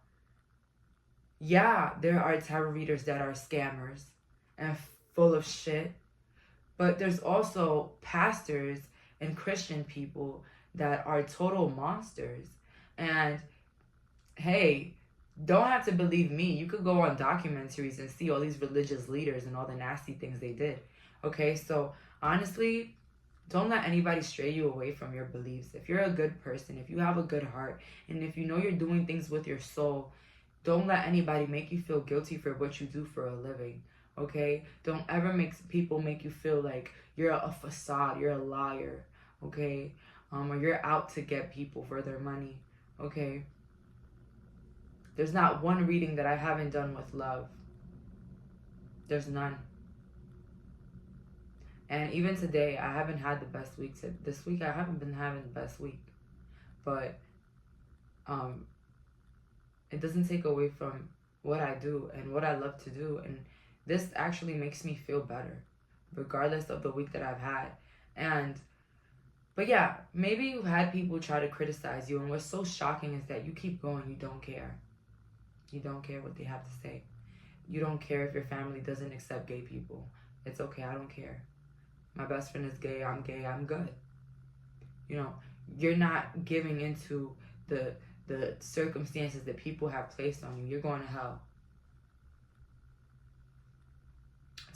yeah, there are tarot readers that are scammers and full of shit. But there's also pastors and Christian people that are total monsters. And hey, don't have to believe me. You could go on documentaries and see all these religious leaders and all the nasty things they did. Okay, so honestly, don't let anybody stray you away from your beliefs. If you're a good person, if you have a good heart, and if you know you're doing things with your soul, don't let anybody make you feel guilty for what you do for a living. Okay? Don't ever make people make you feel like you're a facade, you're a liar, okay? Or you're out to get people for their money, okay? There's not one reading that I haven't done with love. There's none. And even today, I haven't had the best week. This week, I haven't been having the best week. But it doesn't take away from what I do and what I love to do. And this actually makes me feel better, regardless of the week that I've had. But yeah, maybe you've had people try to criticize you, and what's so shocking is that you keep going, you don't care. You don't care what they have to say. You don't care if your family doesn't accept gay people. It's okay, I don't care. My best friend is gay, I'm good. You know, you're not giving into the circumstances that people have placed on you. You're going to hell.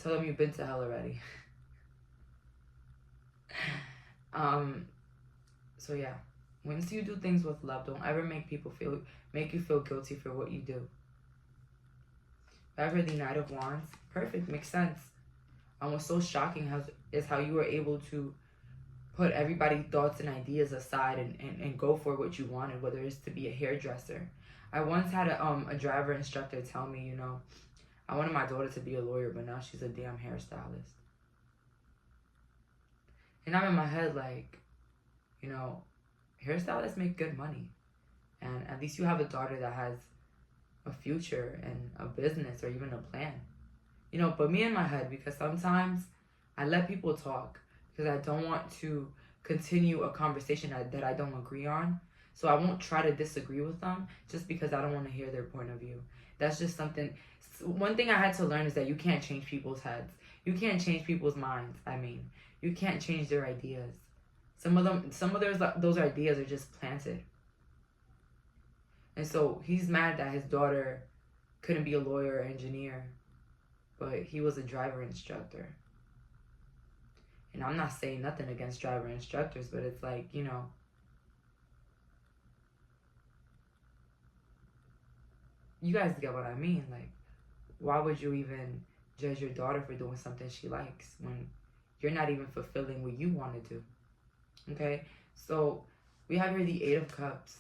Tell them you've been to hell already. So yeah, once you do things with love, don't ever make you feel guilty for what you do. Ever the Knight of Wands, perfect, makes sense. What's so shocking is how you were able to put everybody's thoughts and ideas aside and go for what you wanted, whether it's to be a hairdresser. I once had a driver instructor tell me, you know, I wanted my daughter to be a lawyer, but now she's a damn hairstylist. And I'm in my head like, you know, hairstylists make good money. And at least you have a daughter that has a future and a business or even a plan. You know, but me in my head, because sometimes I let people talk because I don't want to continue a conversation that I don't agree on. So I won't try to disagree with them just because I don't want to hear their point of view. That's just something. One thing I had to learn is that you can't change people's heads. You can't change people's minds. I mean, you can't change their ideas. Some of those ideas are just planted. And so he's mad that his daughter couldn't be a lawyer or engineer, but he was a driver instructor. And I'm not saying nothing against driver instructors, but it's like, you know, you guys get what I mean. Like, why would you even judge your daughter for doing something she likes when you're not even fulfilling what you want to do? Okay, so we have here the 8 of Cups.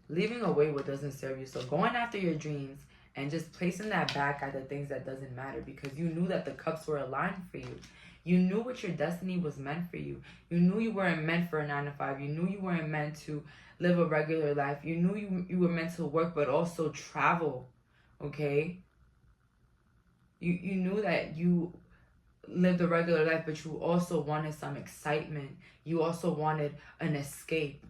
Leaving away what doesn't serve you. So going after your dreams and just placing that back at the things that doesn't matter, because you knew that the cups were aligned for you. You knew what your destiny was meant for you. You knew you weren't meant for a 9 to 5. You knew you weren't meant to live a regular life. You knew you were meant to work but also travel. Okay? You knew that you lived a regular life, but you also wanted some excitement. You also wanted an escape,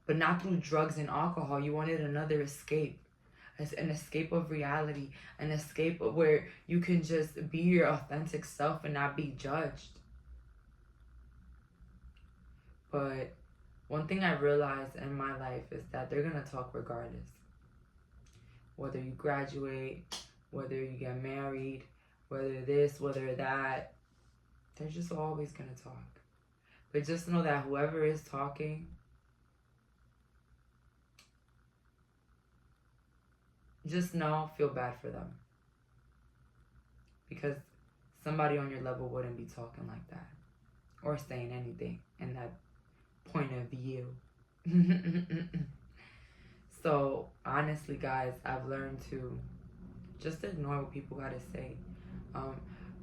but not through drugs and alcohol. You wanted another escape, an escape of reality, an escape of where you can just be your authentic self and not be judged. But one thing I realized in my life is that they're going to talk regardless. Whether you graduate, whether you get married, whether this, whether that, they're just always going to talk. But just know that whoever is talking, just know, feel bad for them. Because somebody on your level wouldn't be talking like that or saying anything in that point of view. So, honestly, guys, I've learned to just ignore what people gotta say.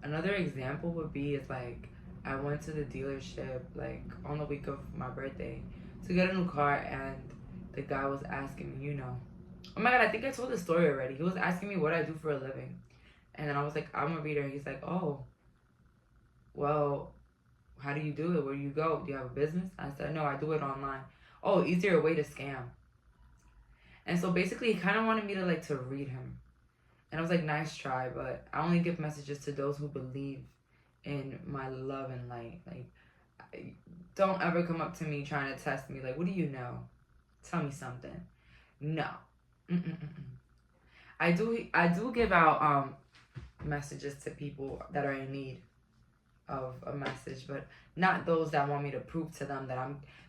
Another example would be is like, I went to the dealership like on the week of my birthday to get a new car, and the guy was asking me, you know, oh my god, I think I told the story already. He was asking me what I do for a living. And then I was like, I'm a reader. He's like, oh, well, how do you do it? Where do you go? Do you have a business? I said, no, I do it online. Oh, easier way to scam. And so basically he kind of wanted me to like to read him. And I was like, nice try, but I only give messages to those who believe in my love and light. Like, don't ever come up to me trying to test me. Like, what do you know? Tell me something. No. I do give out messages to people that are in need of a message, but not those that want me to prove to them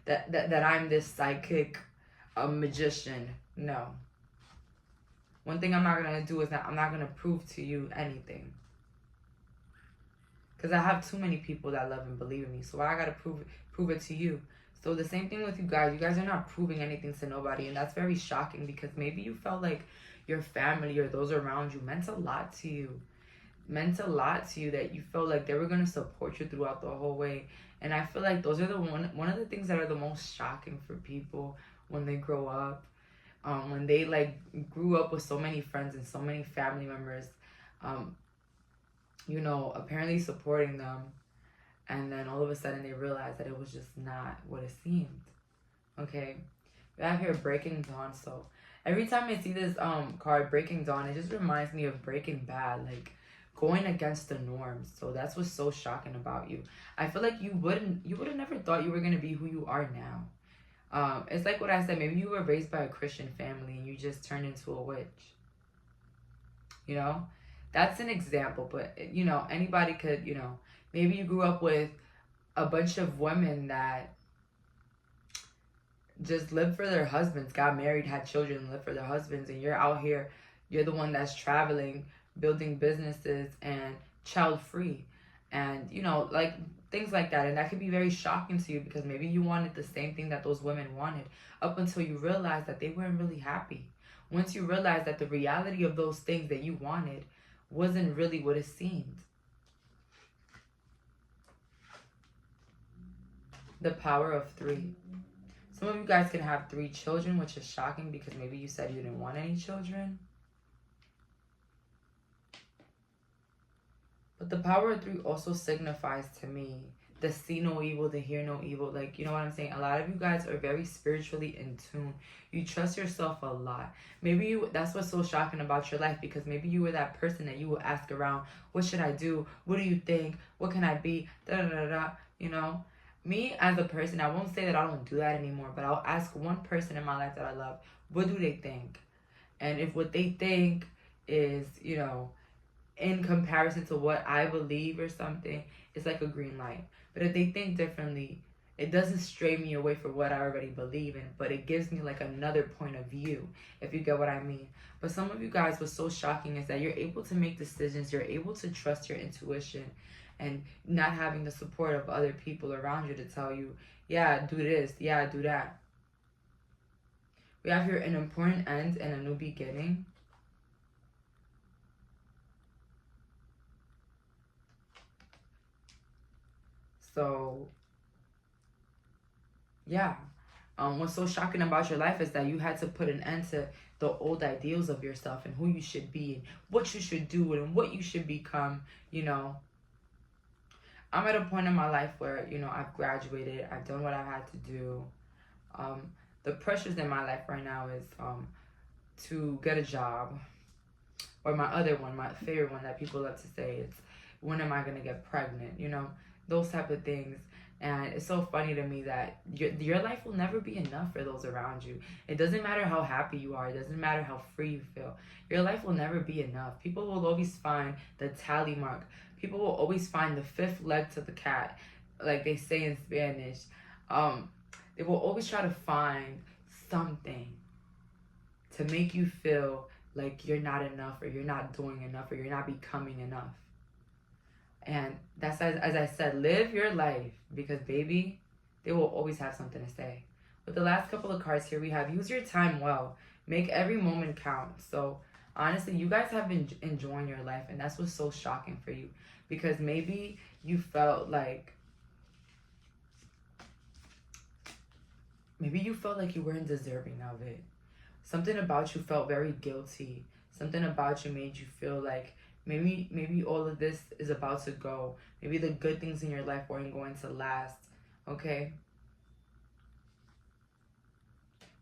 that I'm this psychic magician. No. One thing I'm not gonna do is that I'm not gonna prove to you anything, because I have too many people that love and believe in me. So why I gotta prove it to you? So the same thing with you guys. You guys are not proving anything to nobody, and that's very shocking, because maybe you felt like your family or those around you meant a lot to you. Meant a lot to you, that you felt like they were going to support you throughout the whole way. And I feel like those are one of the things that are the most shocking for people when they grow up. When they like grew up with so many friends and so many family members, you know, apparently supporting them. And then all of a sudden they realize that it was just not what it seemed. Okay. We have here Breaking Dawn. So every time I see this card, Breaking Dawn, it just reminds me of Breaking Bad. Like, going against the norms. So that's what's so shocking about you. I feel like you would have never thought you were going to be who you are now. It's like what I said. Maybe you were raised by a Christian family and you just turned into a witch. You know? That's an example. But, you know, anybody could, you know. Maybe you grew up with a bunch of women that just lived for their husbands, got married, had children, lived for their husbands, and you're out here, you're the one that's traveling, building businesses, and child-free, and, you know, like, things like that. And that could be very shocking to you, because maybe you wanted the same thing that those women wanted, up until you realized that they weren't really happy. Once you realize that the reality of those things that you wanted wasn't really what it seemed. The power of 3. Some of you guys can have 3 children, which is shocking, because maybe you said you didn't want any children. But the power of 3 also signifies to me the see no evil, the hear no evil. Like, you know what I'm saying? A lot of you guys are very spiritually in tune. You trust yourself a lot. Maybe that's what's so shocking about your life, because maybe you were that person that you will ask around, what should I do? What do you think? What can I be? Da da da da. You know? Me as a person, I won't say that I don't do that anymore, but I'll ask one person in my life that I love, what do they think? And if what they think is, you know, in comparison to what I believe or something, it's like a green light. But if they think differently, it doesn't stray me away from what I already believe in, but it gives me like another point of view, if you get what I mean. But some of you guys, what's so shocking is that you're able to make decisions, you're able to trust your intuition, and not having the support of other people around you to tell you, yeah, do this, yeah, do that. We have here an important end and a new beginning. So, yeah. What's so shocking about your life is that you had to put an end to the old ideals of yourself and who you should be and what you should do and what you should become, you know. I'm at a point in my life where, you know, I've graduated. I've done what I've had to do. The pressures in my life right now is to get a job. Or my other one, my favorite one that people love to say, it's when am I going to get pregnant? You know, those type of things. And it's so funny to me that your life will never be enough for those around you. It doesn't matter how happy you are. It doesn't matter how free you feel. Your life will never be enough. People will always find the tally mark. People will always find the fifth leg to the cat, like they say in Spanish. They will always try to find something to make you feel like you're not enough, or you're not doing enough, or you're not becoming enough. And that's, as I said, live your life, because baby, they will always have something to say. With the last couple of cards here, we have use your time well. Make every moment count. So honestly, you guys have been enjoying your life, and that's what's so shocking for you, because maybe you felt like you weren't deserving of it. Something about you felt very guilty. Something about you made you feel like maybe all of this is about to go. Maybe the good things in your life weren't going to last. Okay?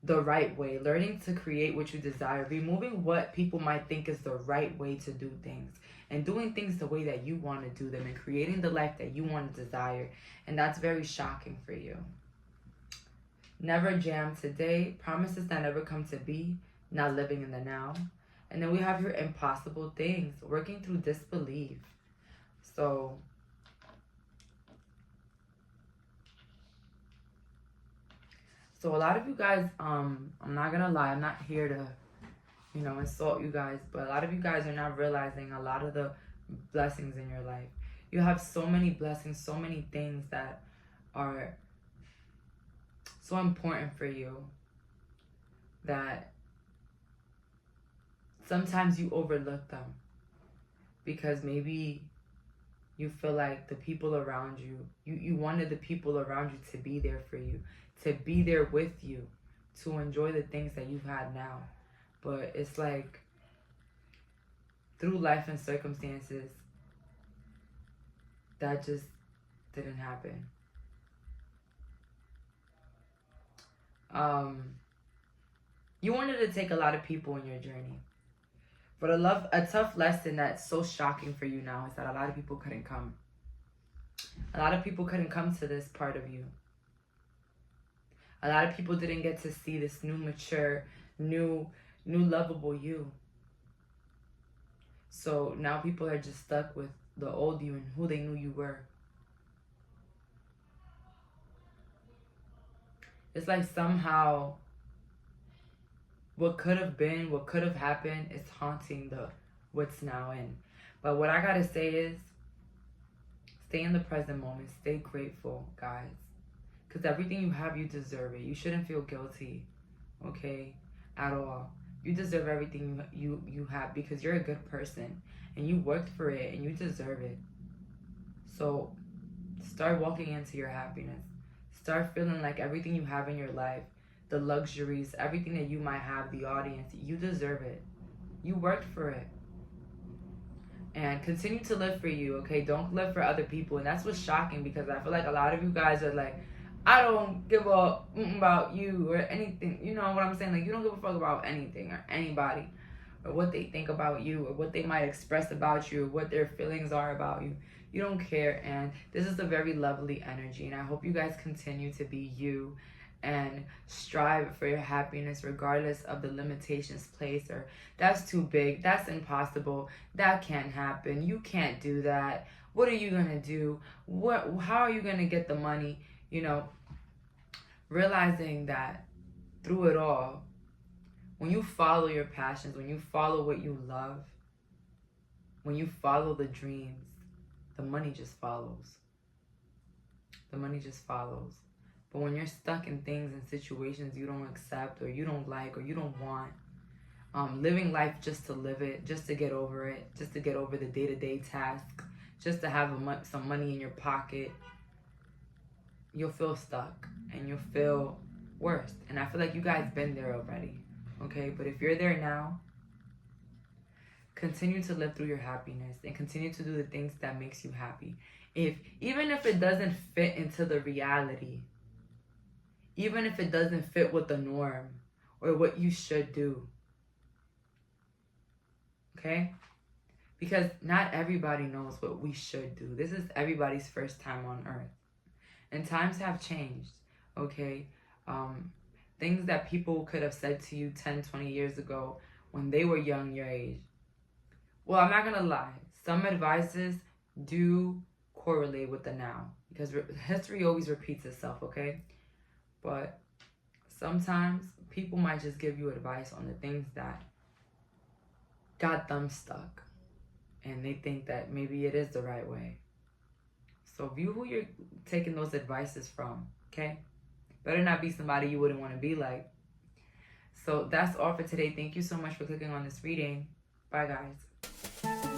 The right way. Learning to create what you desire. Removing what people might think is the right way to do things. And doing things the way that you want to do them. And creating the life that you want to desire. And that's very shocking for you. Never jam today. Promises that never come to be. Not living in the now. And then we have your impossible things. Working through disbelief. So a lot of you guys, I'm not gonna lie, I'm not here to, you know, insult you guys, but a lot of you guys are not realizing a lot of the blessings in your life. You have so many blessings, so many things that are so important for you that sometimes you overlook them, because maybe you feel like the people around you, you wanted the people around you to be there for you, to be there with you, to enjoy the things that you've had now. But it's like, through life and circumstances, that just didn't happen. You wanted to take a lot of people in your journey. But a tough lesson that's so shocking for you now is that a lot of people couldn't come. A lot of people couldn't come to this part of you. A lot of people didn't get to see this new, mature, new lovable you. So now people are just stuck with the old you and who they knew you were. It's like somehow what could have been, what could have happened is haunting the what's now in. But what I gotta say is, stay in the present moment. Stay grateful, guys. Because everything you have, you deserve it. You shouldn't feel guilty, okay, at all. You deserve everything you have, because you're a good person. And you worked for it, and you deserve it. So start walking into your happiness. Start feeling like everything you have in your life, the luxuries, everything that you might have, the audience, you deserve it. You worked for it. And continue to live for you, okay? Don't live for other people. And that's what's shocking, because I feel like a lot of you guys are like, I don't give a about you or anything. You know what I'm saying? Like, you don't give a fuck about anything or anybody, or what they think about you, or what they might express about you, or what their feelings are about you. You don't care. And this is a very lovely energy. And I hope you guys continue to be you and strive for your happiness regardless of the limitations placed, or that's too big, that's impossible, that can't happen, you can't do that, what are you gonna do, how are you gonna get the money? You know, realizing that through it all, when you follow your passions, when you follow what you love, when you follow the dreams, the money just follows. The money just follows. But when you're stuck in things and situations you don't accept, or you don't like, or you don't want, living life just to live it, just to get over it, just to get over the day-to-day tasks, just to have some money in your pocket, you'll feel stuck and you'll feel worse. And I feel like you guys been there already, okay? But if you're there now, continue to live through your happiness and continue to do the things that makes you happy. Even if it doesn't fit into the reality, even if it doesn't fit with the norm or what you should do, okay? Because not everybody knows what we should do. This is everybody's first time on earth. And times have changed, okay? Things that people could have said to you 10, 20 years ago when they were young your age. Well, I'm not gonna lie. Some advices do correlate with the now, because history always repeats itself, okay? But sometimes people might just give you advice on the things that got them stuck, and they think that maybe it is the right way. So view who you're taking those advices from, okay? Better not be somebody you wouldn't want to be like. So that's all for today. Thank you so much for clicking on this reading. Bye, guys.